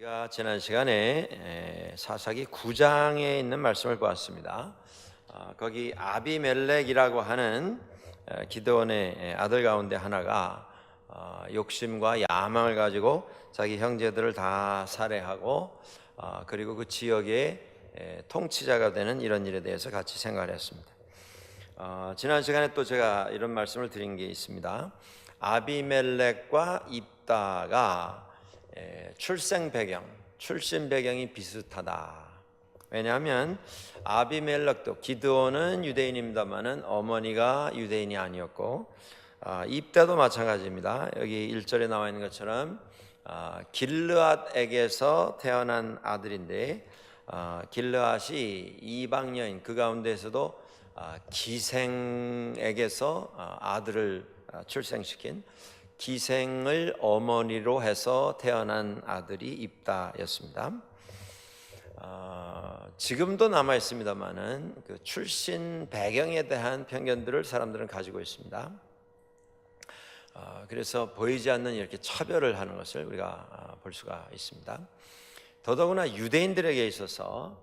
우리가 지난 시간에 사사기 9장에 있는 말씀을 보았습니다. 거기 아비멜렉이라고 하는 기드온의 아들 가운데 하나가 욕심과 야망을 가지고 자기 형제들을 다 살해하고 그리고 그 지역의 통치자가 되는 이런 일에 대해서 같이 생각을 했습니다. 지난 시간에 또 제가 이런 말씀을 드린 게 있습니다. 아비멜렉과 입다가 출신 배경이 비슷하다. 왜냐하면 아비멜렉도 기드온은 유대인입니다만은 어머니가 유대인이 아니었고 입다도 마찬가지입니다. 여기 1절에 나와 있는 것처럼 길르앗에게서 태어난 아들인데 길르앗이 이방 여인 그 가운데에서도 기생에게서 아들을 출생시킨 기생을 어머니로 해서 태어난 아들이 입다였습니다. 지금도 남아 있습니다만은 그 출신 배경에 대한 편견들을 사람들은 가지고 있습니다. 그래서 보이지 않는 이렇게 차별을 하는 것을 우리가 볼 수가 있습니다. 더더구나 유대인들에게 있어서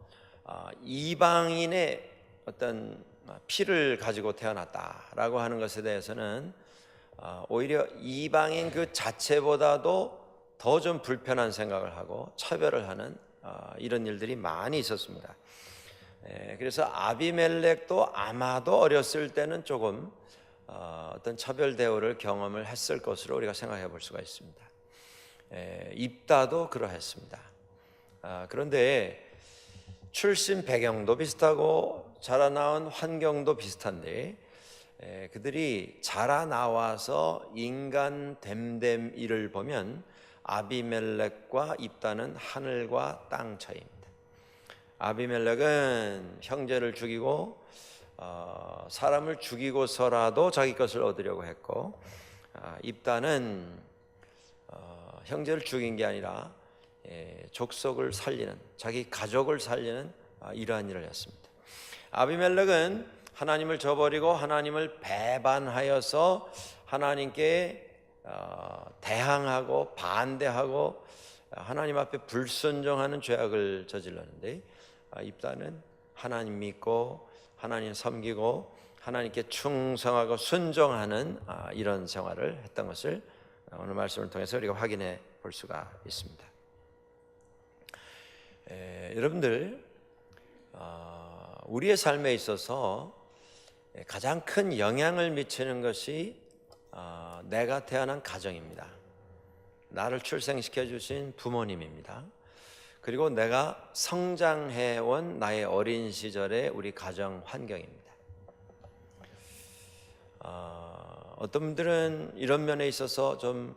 이방인의 어떤 피를 가지고 태어났다라고 하는 것에 대해서는 오히려 이방인 그 자체보다도 더 좀 불편한 생각을 하고 차별을 하는 이런 일들이 많이 있었습니다. 그래서 아비멜렉도 아마도 어렸을 때는 조금 어떤 차별 대우를 경험을 했을 것으로 우리가 생각해 볼 수가 있습니다. 입다도 그러했습니다. 그런데 출신 배경도 비슷하고 자라나온 환경도 비슷한데 그들이 자라나와서 인간 됨됨 일을 보면 아비멜렉과 입다는 하늘과 땅 차이입니다. 아비멜렉은 형제를 죽이고 사람을 죽이고서라도 자기 것을 얻으려고 했고 입다는 형제를 죽인 게 아니라 족속을 살리는 자기 가족을 살리는 이러한 일을 했습니다. 아비멜렉은 하나님을 저버리고 하나님을 배반하여서 하나님께 대항하고 반대하고 하나님 앞에 불순종하는 죄악을 저질렀는데 입다는 하나님 믿고 하나님 섬기고 하나님께 충성하고 순종하는 이런 생활을 했던 것을 오늘 말씀을 통해서 우리가 확인해 볼 수가 있습니다. 여러분들 우리의 삶에 있어서 가장 큰 영향을 미치는 것이 내가 태어난 가정입니다. 나를 출생시켜 주신 부모님입니다. 그리고 내가 성장해온 나의 어린 시절의 우리 가정 환경입니다. 어떤 분들은 이런 면에 있어서 좀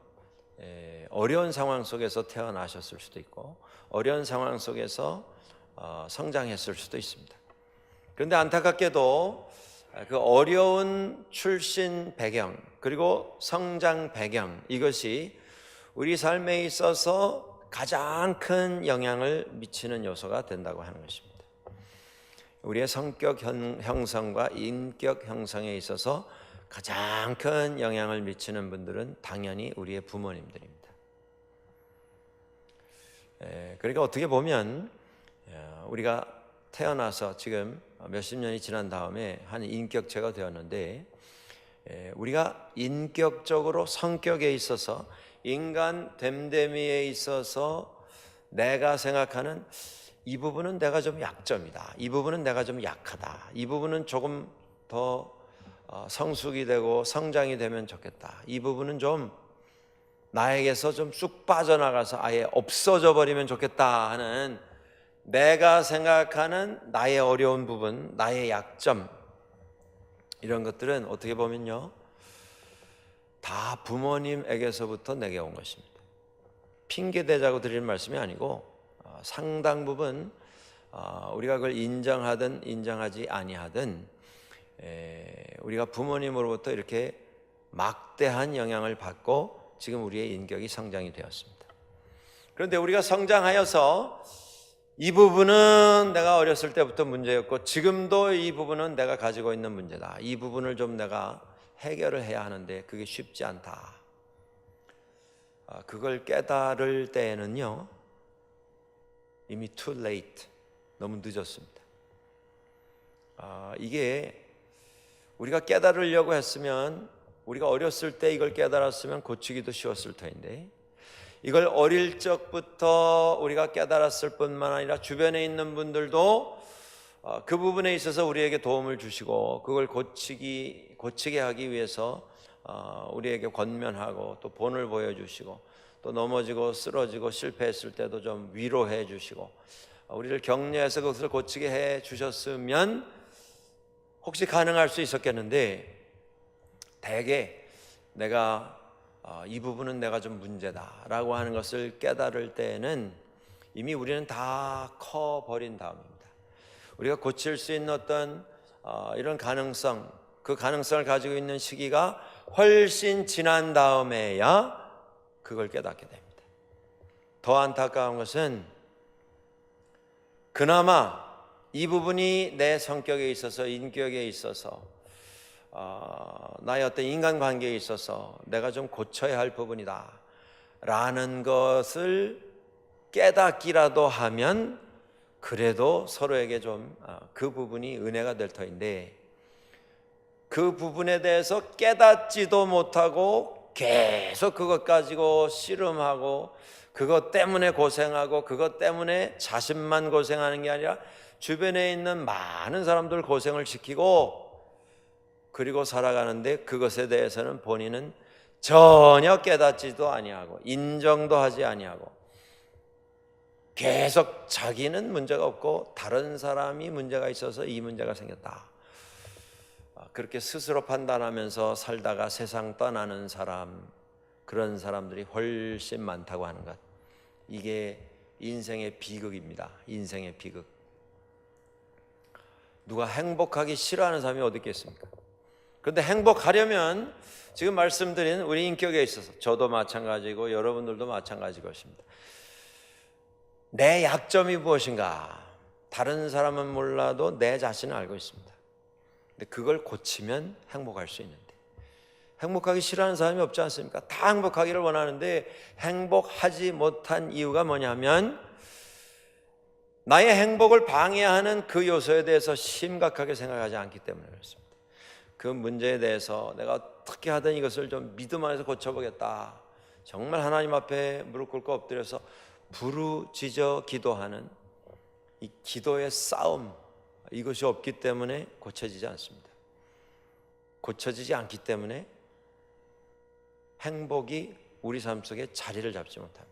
어려운 상황 속에서 태어나셨을 수도 있고 어려운 상황 속에서 성장했을 수도 있습니다. 그런데 안타깝게도 그 어려운 출신 배경 그리고 성장 배경 이것이 우리 삶에 있어서 가장 큰 영향을 미치는 요소가 된다고 하는 것입니다. 우리의 성격 형성과 인격 형성에 있어서 가장 큰 영향을 미치는 분들은 당연히 우리의 부모님들입니다. 그러니까 어떻게 보면 우리가 태어나서 지금 몇십 년이 지난 다음에 한 인격체가 되었는데 우리가 인격적으로 성격에 있어서 인간 됨됨이에 있어서 내가 생각하는 이 부분은 내가 좀 약점이다. 이 부분은 내가 좀 약하다. 이 부분은 조금 더 성숙이 되고 성장이 되면 좋겠다. 이 부분은 좀 나에게서 좀 쑥 빠져나가서 아예 없어져 버리면 좋겠다 하는 내가 생각하는 나의 어려운 부분, 나의 약점 이런 것들은 어떻게 보면요 다 부모님에게서부터 내게 온 것입니다. 핑계 대자고 드리는 말씀이 아니고 상당 부분 우리가 그걸 인정하든 인정하지 아니하든 우리가 부모님으로부터 이렇게 막대한 영향을 받고 지금 우리의 인격이 성장이 되었습니다. 그런데 우리가 성장하여서 이 부분은 내가 어렸을 때부터 문제였고 지금도 이 부분은 내가 가지고 있는 문제다. 이 부분을 좀 내가 해결을 해야 하는데 그게 쉽지 않다. 그걸 깨달을 때에는요 이미 too late, 너무 늦었습니다. 이게 우리가 깨달으려고 했으면, 우리가 어렸을 때 이걸 깨달았으면 고치기도 쉬웠을 터인데, 이걸 어릴 적부터 우리가 깨달았을 뿐만 아니라 주변에 있는 분들도 그 부분에 있어서 우리에게 도움을 주시고, 그걸 고치게 하기 위해서 우리에게 권면하고 또 본을 보여주시고, 또 넘어지고 쓰러지고 실패했을 때도 좀 위로해 주시고, 우리를 격려해서 그것을 고치게 해 주셨으면 혹시 가능할 수 있었겠는데, 대개 내가 이 부분은 내가 좀 문제다라고 하는 것을 깨달을 때에는 이미 우리는 다 커버린 다음입니다. 우리가 고칠 수 있는 어떤 이런 가능성, 그 가능성을 가지고 있는 시기가 훨씬 지난 다음에야 그걸 깨닫게 됩니다. 더 안타까운 것은 그나마 이 부분이 내 성격에 있어서, 인격에 있어서, 나의 어떤 인간관계에 있어서 내가 좀 고쳐야 할 부분이다 라는 것을 깨닫기라도 하면 그래도 서로에게 좀 그 부분이 은혜가 될 터인데, 그 부분에 대해서 깨닫지도 못하고 계속 그것 가지고 씨름하고, 그것 때문에 고생하고, 그것 때문에 자신만 고생하는 게 아니라 주변에 있는 많은 사람들 고생을 시키고 그리고 살아가는데, 그것에 대해서는 본인은 전혀 깨닫지도 아니하고 인정도 하지 아니하고 계속 자기는 문제가 없고 다른 사람이 문제가 있어서 이 문제가 생겼다, 그렇게 스스로 판단하면서 살다가 세상 떠나는 사람, 그런 사람들이 훨씬 많다고 하는 것, 이게 인생의 비극입니다. 인생의 비극. 누가 행복하기 싫어하는 사람이 어디 있겠습니까? 그런데 행복하려면 지금 말씀드린 우리 인격에 있어서 저도 마찬가지고 여러분들도 마찬가지일 것입니다. 내 약점이 무엇인가? 다른 사람은 몰라도 내 자신은 알고 있습니다. 근데 그걸 고치면 행복할 수 있는데, 행복하기 싫어하는 사람이 없지 않습니까? 다 행복하기를 원하는데 행복하지 못한 이유가 뭐냐면, 나의 행복을 방해하는 그 요소에 대해서 심각하게 생각하지 않기 때문에 그렇습니다. 그 문제에 대해서 내가 어떻게 하든 이것을 좀 믿음 안에서 고쳐보겠다, 정말 하나님 앞에 무릎 꿇고 엎드려서 부르짖어 기도하는 이 기도의 싸움, 이것이 없기 때문에 고쳐지지 않습니다. 고쳐지지 않기 때문에 행복이 우리 삶 속에 자리를 잡지 못합니다.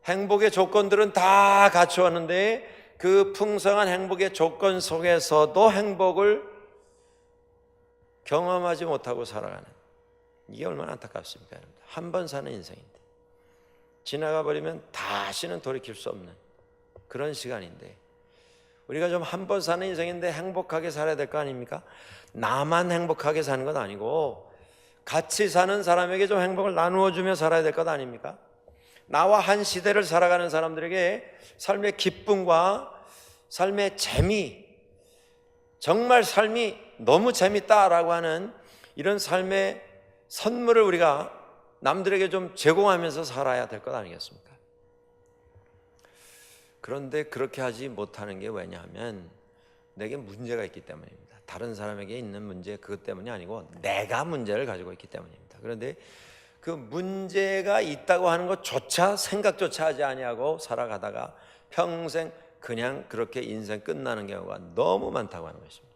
행복의 조건들은 다 갖추었는데 그 풍성한 행복의 조건 속에서도 행복을 경험하지 못하고 살아가는, 이게 얼마나 안타깝습니까? 한 번 사는 인생인데, 지나가 버리면 다시는 돌이킬 수 없는 그런 시간인데, 우리가 좀 한 번 사는 인생인데 행복하게 살아야 될 거 아닙니까? 나만 행복하게 사는 건 아니고 같이 사는 사람에게 좀 행복을 나누어 주며 살아야 될 것 아닙니까? 나와 한 시대를 살아가는 사람들에게 삶의 기쁨과 삶의 재미, 정말 삶이 너무 재밌다라고 하는 이런 삶의 선물을 우리가 남들에게 좀 제공하면서 살아야 될 것 아니겠습니까? 그런데 그렇게 하지 못하는 게 왜냐하면 내게 문제가 있기 때문입니다. 다른 사람에게 있는 문제, 그것 때문이 아니고 내가 문제를 가지고 있기 때문입니다. 그런데 그 문제가 있다고 하는 것조차 생각조차 하지 아니하고 살아가다가 평생 그냥 그렇게 인생 끝나는 경우가 너무 많다고 하는 것입니다.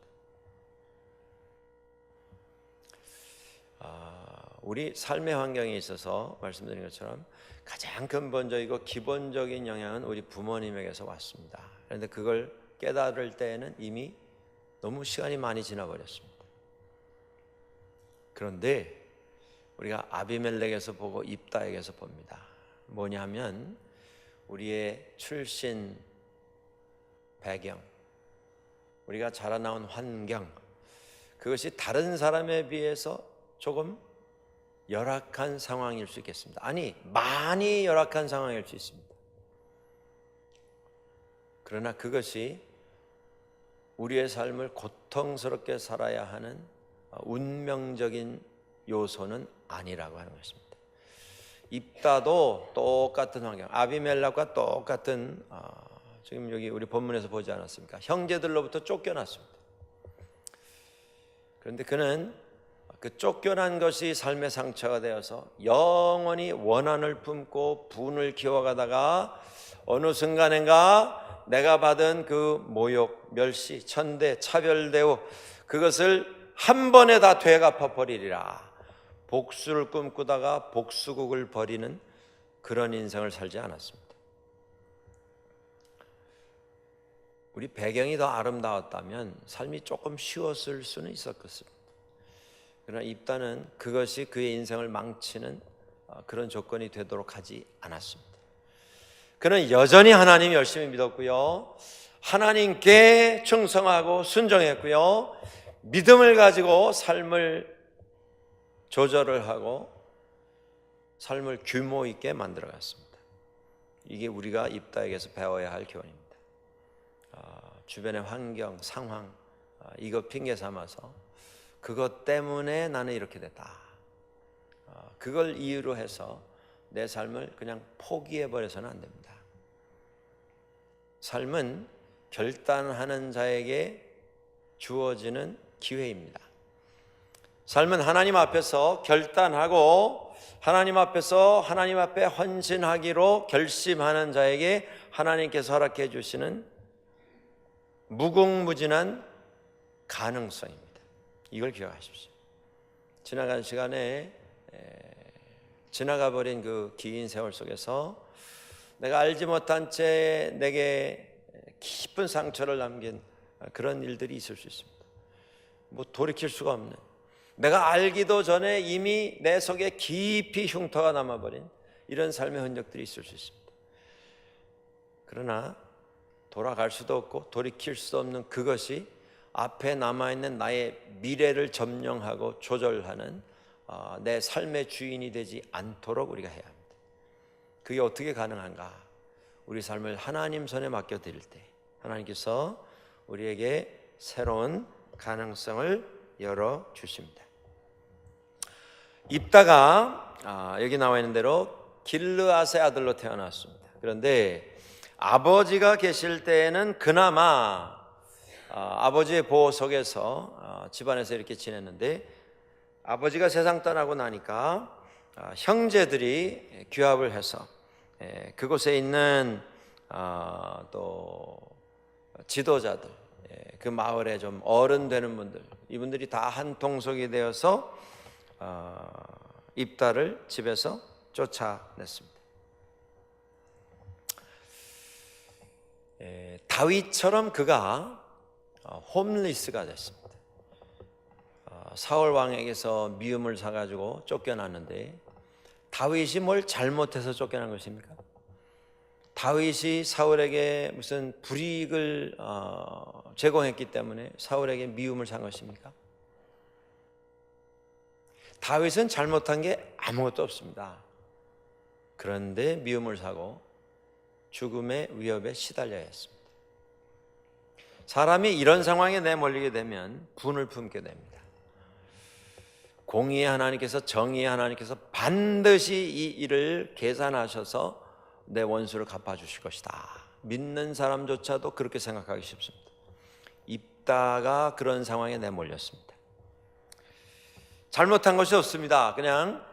우리 삶의 환경에 있어서 말씀드린 것처럼 가장 근본적이고 기본적인 영향은 우리 부모님에게서 왔습니다. 그런데 그걸 깨달을 때에는 이미 너무 시간이 많이 지나버렸습니다. 그런데 우리가 아비멜렉에서 보고 입다에게서 봅니다. 뭐냐면 우리의 출신 배경, 우리가 자라나온 환경, 그것이 다른 사람에 비해서 조금 열악한 상황일 수 있겠습니다. 아니, 많이 열악한 상황일 수 있습니다. 그러나 그것이 우리의 삶을 고통스럽게 살아야 하는 운명적인 요소는 아니라고 하는 것입니다. 입다도 똑같은 환경, 아비멜렉과 똑같은 지금 여기 우리 본문에서 보지 않았습니까? 형제들로부터 쫓겨났습니다. 그런데 그는 그 쫓겨난 것이 삶의 상처가 되어서 영원히 원한을 품고 분을 키워가다가 어느 순간인가 내가 받은 그 모욕, 멸시, 천대, 차별 대우, 그것을 한 번에 다 되갚아 버리리라. 복수를 꿈꾸다가 복수국을 벌이는 그런 인생을 살지 않았습니다. 우리 배경이 더 아름다웠다면 삶이 조금 쉬웠을 수는 있었겠습니다. 그러나 입다는 그것이 그의 인생을 망치는 그런 조건이 되도록 하지 않았습니다. 그는 여전히 하나님 열심히 믿었고요, 하나님께 충성하고 순종했고요, 믿음을 가지고 삶을 조절을 하고 삶을 규모 있게 만들어갔습니다. 이게 우리가 입다에게서 배워야 할 교훈입니다. 주변의 환경, 상황, 이거 핑계 삼아서 그것 때문에 나는 이렇게 됐다, 그걸 이유로 해서 내 삶을 그냥 포기해버려서는 안 됩니다. 삶은 결단하는 자에게 주어지는 기회입니다. 삶은 하나님 앞에서 결단하고 하나님 앞에서 하나님 앞에 헌신하기로 결심하는 자에게 하나님께서 허락해 주시는 무궁무진한 가능성입니다. 이걸 기억하십시오. 지나간 시간에 지나가 버린 그 긴 세월 속에서 내가 알지 못한 채 내게 깊은 상처를 남긴 그런 일들이 있을 수 있습니다. 뭐 돌이킬 수가 없는, 내가 알기도 전에 이미 내 속에 깊이 흉터가 남아버린 이런 삶의 흔적들이 있을 수 있습니다. 그러나 돌아갈 수도 없고 돌이킬 수도 없는 그것이 앞에 남아있는 나의 미래를 점령하고 조절하는 내 삶의 주인이 되지 않도록 우리가 해야 합니다. 그게 어떻게 가능한가? 우리 삶을 하나님 손에 맡겨드릴 때 하나님께서 우리에게 새로운 가능성을 열어주십니다. 입다가 여기 나와 있는 대로 길르앗의 아들로 태어났습니다. 그런데 아버지가 계실 때에는 그나마 아버지의 보호 속에서 집안에서 이렇게 지냈는데, 아버지가 세상 떠나고 나니까 형제들이 규합을 해서 그곳에 있는 또 지도자들, 그 마을에 좀 어른 되는 분들, 이분들이 다 한 통속이 되어서 입다를 집에서 쫓아냈습니다. 다윗처럼 그가 홈리스가 됐습니다. 사울 왕에게서 미움을 사가지고 쫓겨났는데 다윗이 뭘 잘못해서 쫓겨난 것입니까? 다윗이 사울에게 무슨 불이익을 제공했기 때문에 사울에게 미움을 산 것입니까? 다윗은 잘못한 게 아무것도 없습니다. 그런데 미움을 사고 죽음의 위협에 시달려야 했습니다. 사람이 이런 상황에 내몰리게 되면 분을 품게 됩니다. 공의의 하나님께서, 정의의 하나님께서 반드시 이 일을 계산하셔서 내 원수를 갚아주실 것이다, 믿는 사람조차도 그렇게 생각하기 쉽습니다. 입다가 그런 상황에 내몰렸습니다. 잘못한 것이 없습니다. 그냥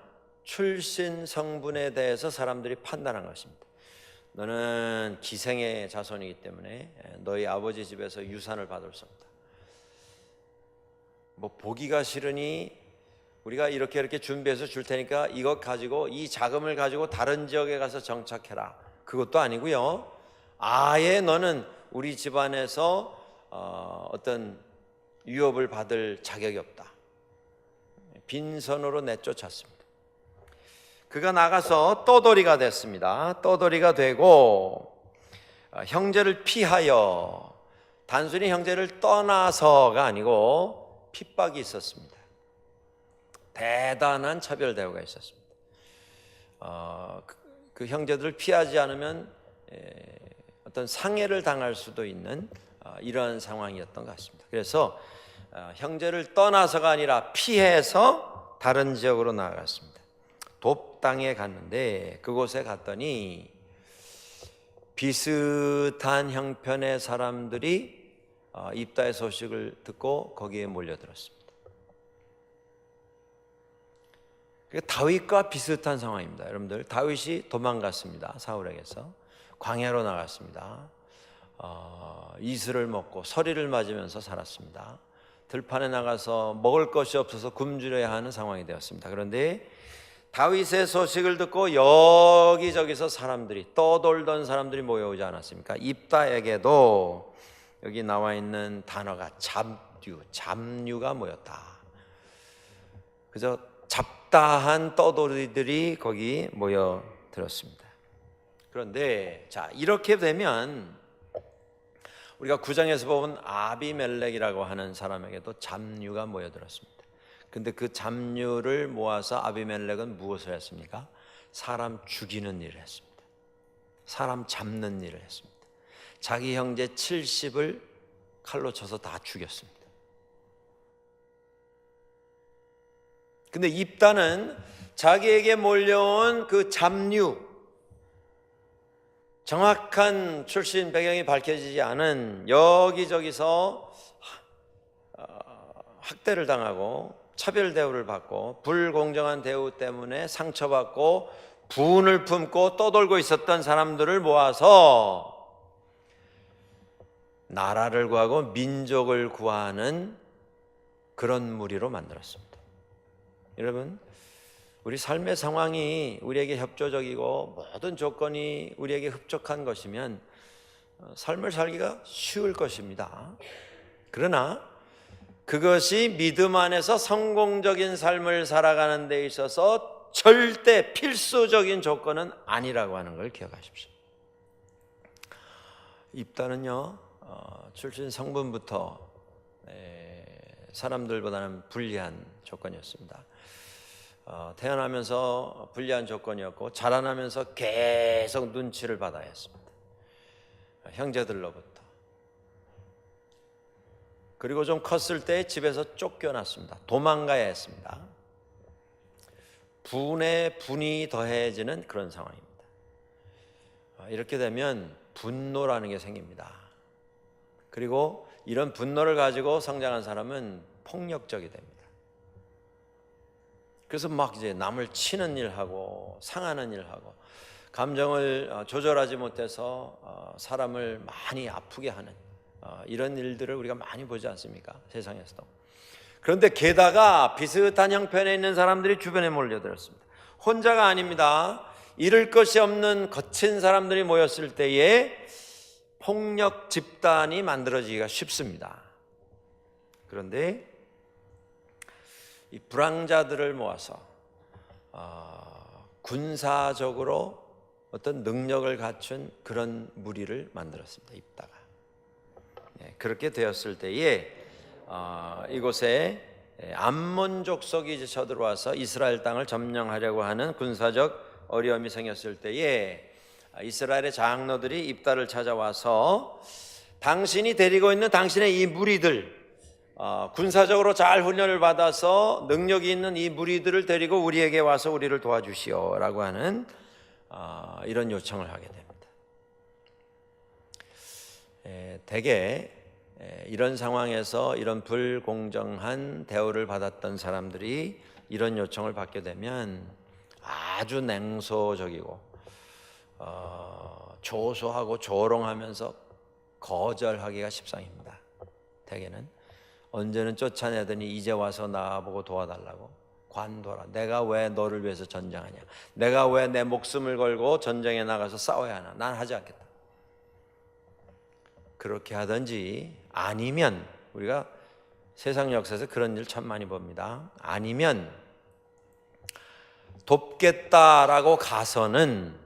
출신 성분에 대해서 사람들이 판단한 것입니다. 너는 기생의 자손이기 때문에 너희 아버지 집에서 유산을 받을 수 없다. 뭐 보기가 싫으니 우리가 이렇게 준비해서 줄 테니까 이것 가지고, 이 자금을 가지고 다른 지역에 가서 정착해라, 그것도 아니고요, 아예 너는 우리 집안에서 어떤 유업을 받을 자격이 없다. 빈손으로 내쫓았습니다. 그가 나가서 떠돌이가 됐습니다. 떠돌이가 되고 형제를 피하여, 단순히 형제를 떠나서가 아니고 핍박이 있었습니다. 대단한 차별 대우가 있었습니다. 그 형제들을 피하지 않으면 어떤 상해를 당할 수도 있는 이러한 상황이었던 것 같습니다. 그래서 형제를 떠나서가 아니라 피해서 다른 지역으로 나아갔습니다. 돕 땅에 갔는데 그곳에 갔더니 비슷한 형편의 사람들이 입다의 소식을 듣고 거기에 몰려들었습니다. 다윗과 비슷한 상황입니다. 여러분들, 다윗이 도망갔습니다. 사울에게서 광야로 나갔습니다. 이슬을 먹고 서리를 맞으면서 살았습니다. 들판에 나가서 먹을 것이 없어서 굶주려야 하는 상황이 되었습니다. 그런데 다윗의 소식을 듣고 여기저기서 사람들이, 떠돌던 사람들이 모여오지 않았습니까? 입다에게도 여기 나와 있는 단어가 잡류가 모였다. 그저 잡다한 떠돌이들이 거기 모여들었습니다. 그런데 자, 이렇게 되면 우리가 9장에서 보면 아비멜렉이라고 하는 사람에게도 잡류가 모여들었습니다. 근데 그 잡류를 모아서 아비멜렉은 무엇을 했습니까? 사람 죽이는 일을 했습니다. 사람 잡는 일을 했습니다. 자기 형제 70을 칼로 쳐서 다 죽였습니다. 근데 입다는 자기에게 몰려온 그 잡류, 정확한 출신 배경이 밝혀지지 않은 여기저기서 학대를 당하고 차별 대우를 받고 불공정한 대우 때문에 상처받고 분을 품고 떠돌고 있었던 사람들을 모아서 나라를 구하고 민족을 구하는 그런 무리로 만들었습니다. 여러분, 우리 삶의 상황이 우리에게 협조적이고 모든 조건이 우리에게 흡족한 것이면 삶을 살기가 쉬울 것입니다. 그러나 그것이 믿음 안에서 성공적인 삶을 살아가는 데 있어서 절대 필수적인 조건은 아니라고 하는 걸 기억하십시오. 입다는요, 출신 성분부터 사람들보다는 불리한 조건이었습니다. 태어나면서 불리한 조건이었고 자라나면서 계속 눈치를 받아야 했습니다. 형제들로부터. 그리고 좀 컸을 때 집에서 쫓겨났습니다. 도망가야 했습니다. 분에 분이 더해지는 그런 상황입니다. 이렇게 되면 분노라는 게 생깁니다. 그리고 이런 분노를 가지고 성장한 사람은 폭력적이 됩니다. 그래서 막 이제 남을 치는 일하고 상하는 일하고 감정을 조절하지 못해서 사람을 많이 아프게 하는 이런 일들을 우리가 많이 보지 않습니까? 세상에서도. 그런데 게다가 비슷한 형편에 있는 사람들이 주변에 몰려들었습니다. 혼자가 아닙니다. 잃을 것이 없는 거친 사람들이 모였을 때에 폭력 집단이 만들어지기가 쉽습니다. 그런데 이 불황자들을 모아서 군사적으로 어떤 능력을 갖춘 그런 무리를 만들었습니다. 입다가. 그렇게 되었을 때에 이곳에 암몬 족속이 이제 쳐들어와서 이스라엘 땅을 점령하려고 하는 군사적 어려움이 생겼을 때에 이스라엘의 장로들이 입다를 찾아와서 당신이 데리고 있는 당신의 이 무리들, 군사적으로 잘 훈련을 받아서 능력이 있는 이 무리들을 데리고 우리에게 와서 우리를 도와주시오라고 하는 이런 요청을 하게 됩니다. 대개 이런 상황에서 이런 불공정한 대우를 받았던 사람들이 이런 요청을 받게 되면 아주 냉소적이고 조소하고 조롱하면서 거절하기가 십상입니다. 대개는 언제는 쫓아내더니 이제 와서 나보고 도와달라고 관둬라. 내가 왜 너를 위해서 전쟁하냐? 내가 왜 내 목숨을 걸고 전쟁에 나가서 싸워야 하나? 난 하지 않겠다. 그렇게 하든지 아니면 우리가 세상 역사에서 그런 일 참 많이 봅니다. 아니면 돕겠다라고 가서는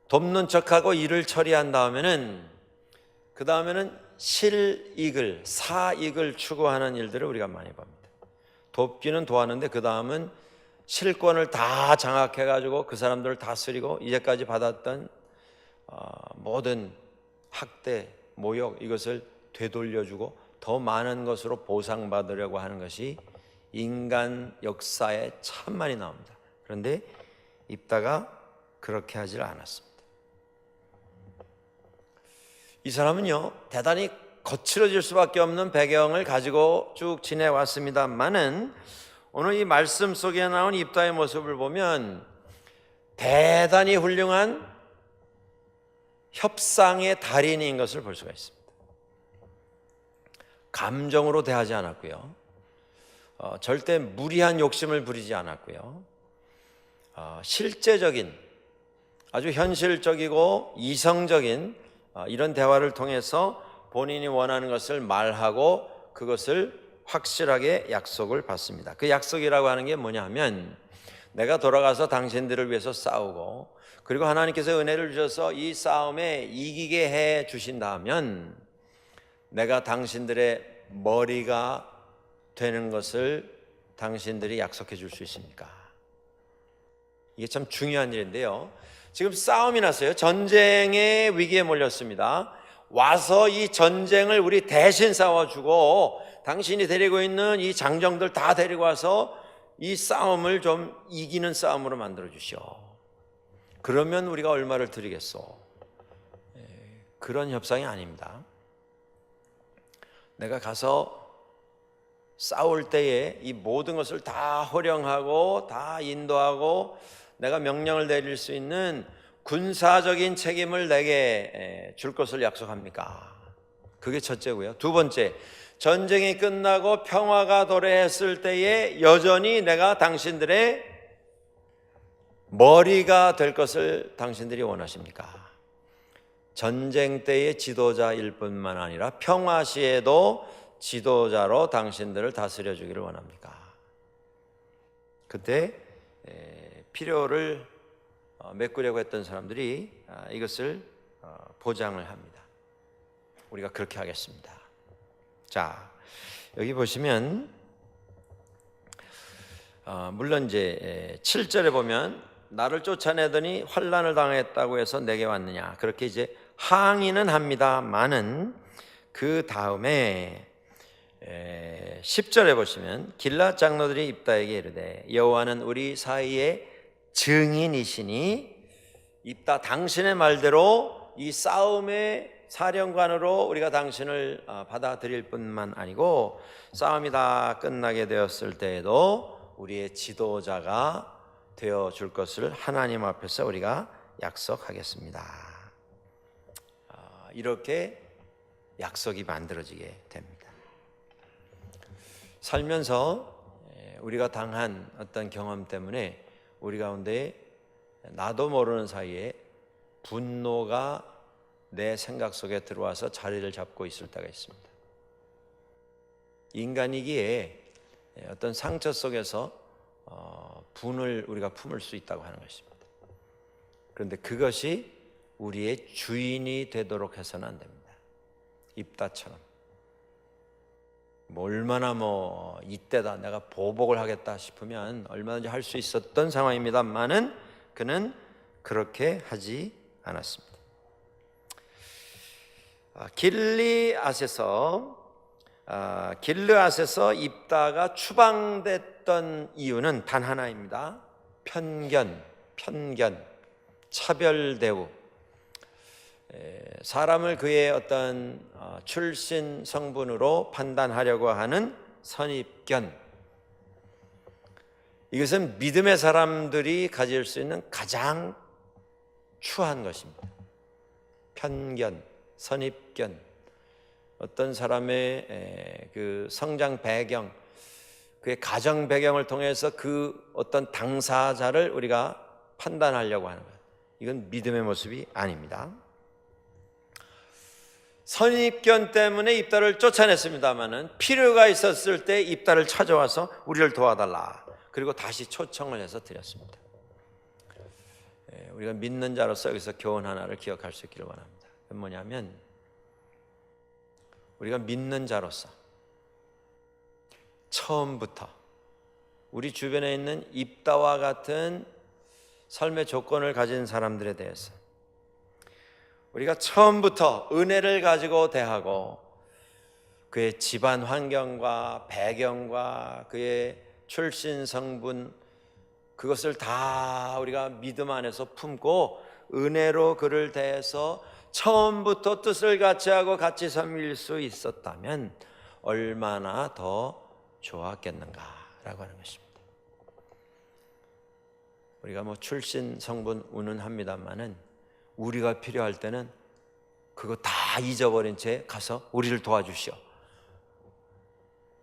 돕는 척하고 일을 처리한 다음에는 그 다음에는 실익을, 사익을 추구하는 일들을 우리가 많이 봅니다. 돕기는 도왔는데 그 다음은 실권을 다 장악해가지고 그 사람들을 다스리고 이제까지 받았던 모든 학대, 모욕 이것을 되돌려주고 더 많은 것으로 보상받으려고 하는 것이 인간 역사에 참 많이 나옵니다. 그런데 입다가 그렇게 하질 않았습니다. 이 사람은요, 대단히 거칠어질 수밖에 없는 배경을 가지고 쭉 지내왔습니다만은 오늘 이 말씀 속에 나온 입다의 모습을 보면 대단히 훌륭한 협상의 달인인 것을 볼 수가 있습니다. 감정으로 대하지 않았고요. 절대 무리한 욕심을 부리지 않았고요. 실제적인, 아주 현실적이고 이성적인 이런 대화를 통해서 본인이 원하는 것을 말하고 그것을 확실하게 약속을 받습니다. 그 약속이라고 하는 게 뭐냐 하면 내가 돌아가서 당신들을 위해서 싸우고 그리고 하나님께서 은혜를 주셔서 이 싸움에 이기게 해 주신다면 내가 당신들의 머리가 되는 것을 당신들이 약속해 줄 수 있습니까? 이게 참 중요한 일인데요. 지금 싸움이 났어요. 전쟁의 위기에 몰렸습니다. 와서 이 전쟁을 우리 대신 싸워주고 당신이 데리고 있는 이 장정들 다 데리고 와서 이 싸움을 좀 이기는 싸움으로 만들어 주시오. 그러면 우리가 얼마를 드리겠소? 그런 협상이 아닙니다. 내가 가서 싸울 때에 이 모든 것을 다 호령하고 다 인도하고 내가 명령을 내릴 수 있는 군사적인 책임을 내게 줄 것을 약속합니까? 그게 첫째고요. 두 번째, 전쟁이 끝나고 평화가 도래했을 때에 여전히 내가 당신들의 머리가 될 것을 당신들이 원하십니까? 전쟁 때의 지도자일 뿐만 아니라 평화 시에도 지도자로 당신들을 다스려 주기를 원합니까? 그때 필요를 메꾸려고 했던 사람들이 이것을 보장을 합니다. 우리가 그렇게 하겠습니다. 자, 여기 보시면 물론 이제 7절에 보면 나를 쫓아내더니 환난을 당했다고 해서 내게 왔느냐 그렇게 이제 항의는 합니다만은 그 다음에 10절에 보시면 길앗 장로들이 입다에게 이르되 여호와는 우리 사이에 증인이시니 입다 당신의 말대로 이 싸움의 사령관으로 우리가 당신을 받아들일 뿐만 아니고 싸움이 다 끝나게 되었을 때에도 우리의 지도자가 되어 줄 것을 하나님 앞에서 우리가 약속하겠습니다. 이렇게 약속이 만들어지게 됩니다. 살면서 우리가 당한 어떤 경험 때문에 우리 가운데 나도 모르는 사이에 분노가 내 생각 속에 들어와서 자리를 잡고 있을 때가 있습니다. 인간이기에 어떤 상처 속에서 분을 우리가 품을 수 있다고 하는 것입니다. 그런데 그것이 우리의 주인이 되도록 해서는 안 됩니다. 입다처럼 얼마나 이때다 내가 보복을 하겠다 싶으면 얼마든지 할 수 있었던 상황입니다만은 그는 그렇게 하지 않았습니다. 길르앗에서 입다가 추방됐던 이유는 단 하나입니다. 편견, 차별 대우. 사람을 그의 어떤 출신 성분으로 판단하려고 하는 선입견. 이것은 믿음의 사람들이 가질 수 있는 가장 추한 것입니다. 편견, 선입견. 어떤 사람의 그 성장 배경, 그의 가정 배경을 통해서 그 어떤 당사자를 우리가 판단하려고 하는 것. 이건 믿음의 모습이 아닙니다. 선입견 때문에 입다를 쫓아냈습니다마는 필요가 있었을 때 입다를 찾아와서 우리를 도와달라. 그리고 다시 초청을 해서 드렸습니다. 우리가 믿는 자로서 여기서 교훈 하나를 기억할 수 있기를 원합니다. 그건 뭐냐면 우리가 믿는 자로서 처음부터 우리 주변에 있는 입다와 같은 삶의 조건을 가진 사람들에 대해서 우리가 처음부터 은혜를 가지고 대하고 그의 집안 환경과 배경과 그의 출신 성분, 그것을 다 우리가 믿음 안에서 품고 은혜로 그를 대해서 처음부터 뜻을 같이 하고 같이 섬길 수 있었다면 얼마나 더 좋았겠는가라고 하는 것입니다. 우리가 뭐 출신 성분 운운합니다마는 우리가 필요할 때는 그거 다 잊어버린 채 가서 우리를 도와주시오,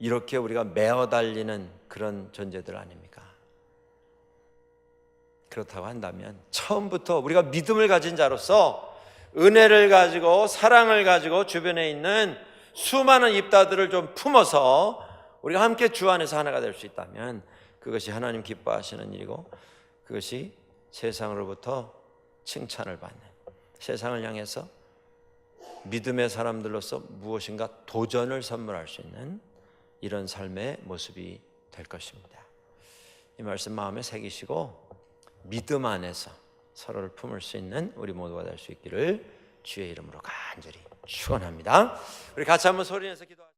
이렇게 우리가 매어 달리는 그런 존재들 아닙니까? 그렇다고 한다면 처음부터 우리가 믿음을 가진 자로서 은혜를 가지고 사랑을 가지고 주변에 있는 수많은 입다들을 좀 품어서 우리가 함께 주 안에서 하나가 될 수 있다면 그것이 하나님 기뻐하시는 일이고, 그것이 세상으로부터 칭찬을 받는, 세상을 향해서 믿음의 사람들로서 무엇인가 도전을 선물할 수 있는 이런 삶의 모습이 될 것입니다. 이 말씀 마음에 새기시고 믿음 안에서 서로를 품을 수 있는 우리 모두가 될 수 있기를 주의 이름으로 간절히 축원합니다. 우리 같이 한번 소리내서 기도하겠습니다.